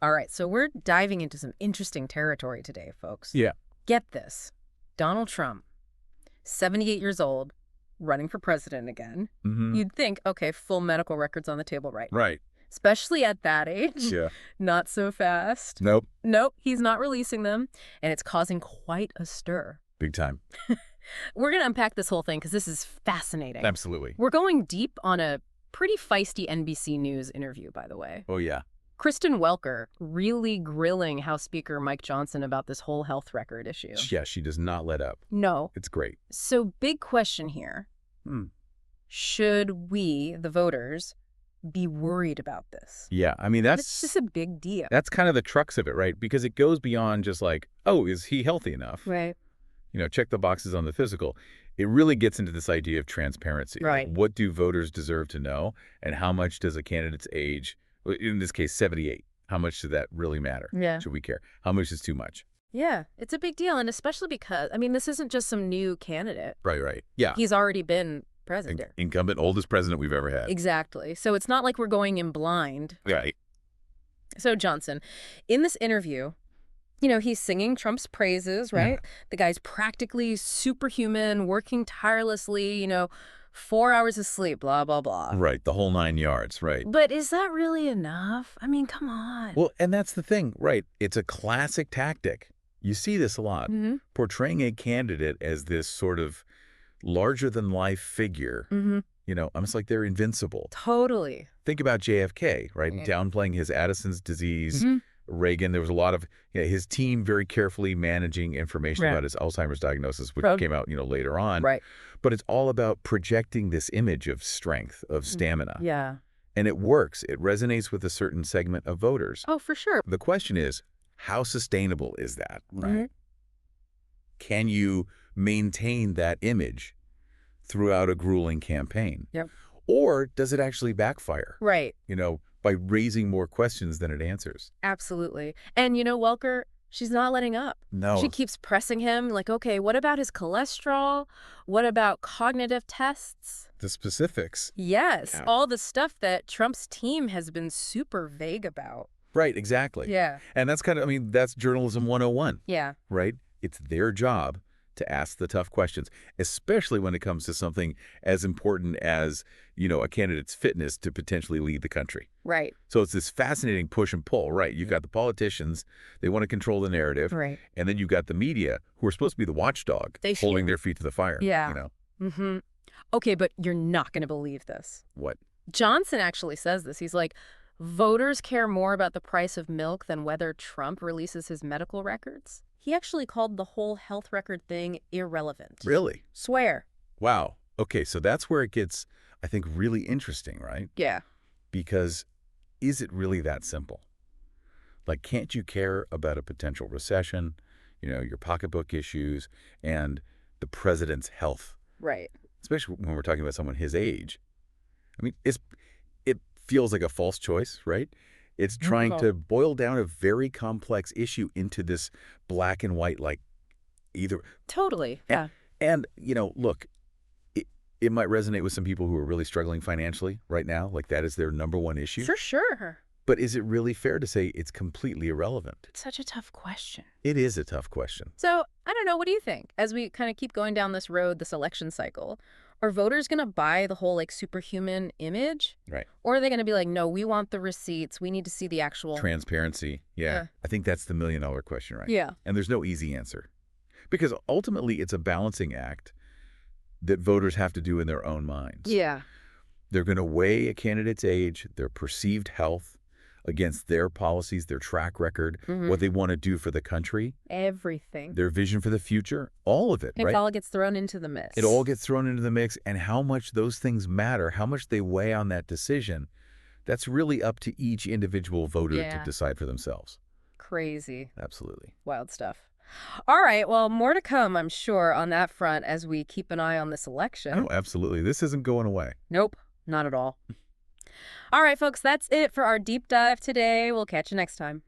All right, so we're diving into some interesting territory today, folks. Yeah. Get this. Donald Trump, 78 years old, running for president again. You'd think, okay, full medical records on the table, right? Right. Especially at that age. Yeah. Not so fast. Nope. Nope, he's not releasing them, and it's causing quite a stir. Big time. We're going to unpack this whole thing because this is fascinating. Absolutely. We're going deep on a pretty feisty NBC News interview, by the way. Oh, yeah. Kristen Welker really grilling House Speaker Mike Johnson about this whole health record issue. Yeah, she does not let up. No. It's great. So big question here. Should we, the voters, be worried about this? Yeah, I mean, It's just a big deal. that's kind of the crux of it, right? Because it goes beyond just like, oh, is he healthy enough? Right. You know, check the boxes on the physical. It really gets into this idea of transparency. Right. Like, what do voters deserve to know? And how much does a candidate's age, in this case, 78, how much does that really matter? Yeah. Should we care? How much is too much? Yeah, it's a big deal. And especially because, I mean, this isn't just some new candidate. Right. Yeah. He's already been president. Incumbent, oldest president we've ever had. Exactly. So it's not like we're going in blind. Right. So Johnson, in this interview, you know, he's singing Trump's praises, right? The guy's practically superhuman, working tirelessly, 4 hours of sleep, blah, blah, blah. Right. The whole 9 yards. Right. But is that really enough? I mean, come on. Well, and that's the thing, right? It's a classic tactic. You see this a lot. Portraying a candidate as this sort of larger-than-life figure, almost like they're invincible. Totally. Think about JFK, right? Downplaying his Addison's disease. Reagan, there was a lot of his team very carefully managing information about his Alzheimer's diagnosis, which came out, later on. Right. But it's all about projecting this image of strength, of stamina. Yeah. And it works. It resonates with a certain segment of voters. Oh, for sure. The question is, how sustainable is that, right? Can you maintain that image throughout a grueling campaign? Yep. Or does it actually backfire? Right. By raising more questions than it answers. Absolutely. And, Welker, she's not letting up. No. She keeps pressing him like, okay, what about his cholesterol? What about cognitive tests? The specifics. Yes. Yeah. All the stuff that Trump's team has been super vague about. Right, exactly. Yeah. And that's that's journalism 101. Yeah. Right? It's their job to ask the tough questions, especially when it comes to something as important as, a candidate's fitness to potentially lead the country. Right. So it's this fascinating push and pull, right? You've got the politicians, they want to control the narrative. Right. And then you've got the media, who are supposed to be the watchdog, holding their feet to the fire. Yeah. Okay, but you're not going to believe this. What? Johnson actually says this. He's like, voters care more about the price of milk than whether Trump releases his medical records. He actually called the whole health record thing irrelevant. Really? Swear. Wow. Okay, so that's where it gets, I think, really interesting, right? Yeah. Because is it really that simple? Like, can't you care about a potential recession, your pocketbook issues, and the president's health? Right. Especially when we're talking about someone his age. I mean, it feels like a false choice, right? It's trying to boil down a very complex issue into this black and white, like either. Totally. Yeah. And look, it might resonate with some people who are really struggling financially right now. Like that is their number one issue. For sure. But is it really fair to say it's completely irrelevant? It's such a tough question. It is a tough question. So, I don't know. What do you think? As we kind of keep going down this road, this election cycle, are voters going to buy the whole superhuman image? Right. Or are they going to be like, no, we want the receipts. We need to see the actual transparency. Yeah. I think that's the million-dollar question, right? Yeah. And there's no easy answer. Because ultimately it's a balancing act that voters have to do in their own minds. Yeah. They're going to weigh a candidate's age, their perceived health, against their policies, their track record, what they want to do for the country. Everything. Their vision for the future, all of it, right? It all gets thrown into the mix. It all gets thrown into the mix, and how much those things matter, how much they weigh on that decision, that's really up to each individual voter to decide for themselves. Crazy. Absolutely. Wild stuff. All right, well, more to come, I'm sure, on that front as we keep an eye on this election. Oh, absolutely. This isn't going away. Nope, not at all. All right, folks, that's it for our deep dive today. We'll catch you next time.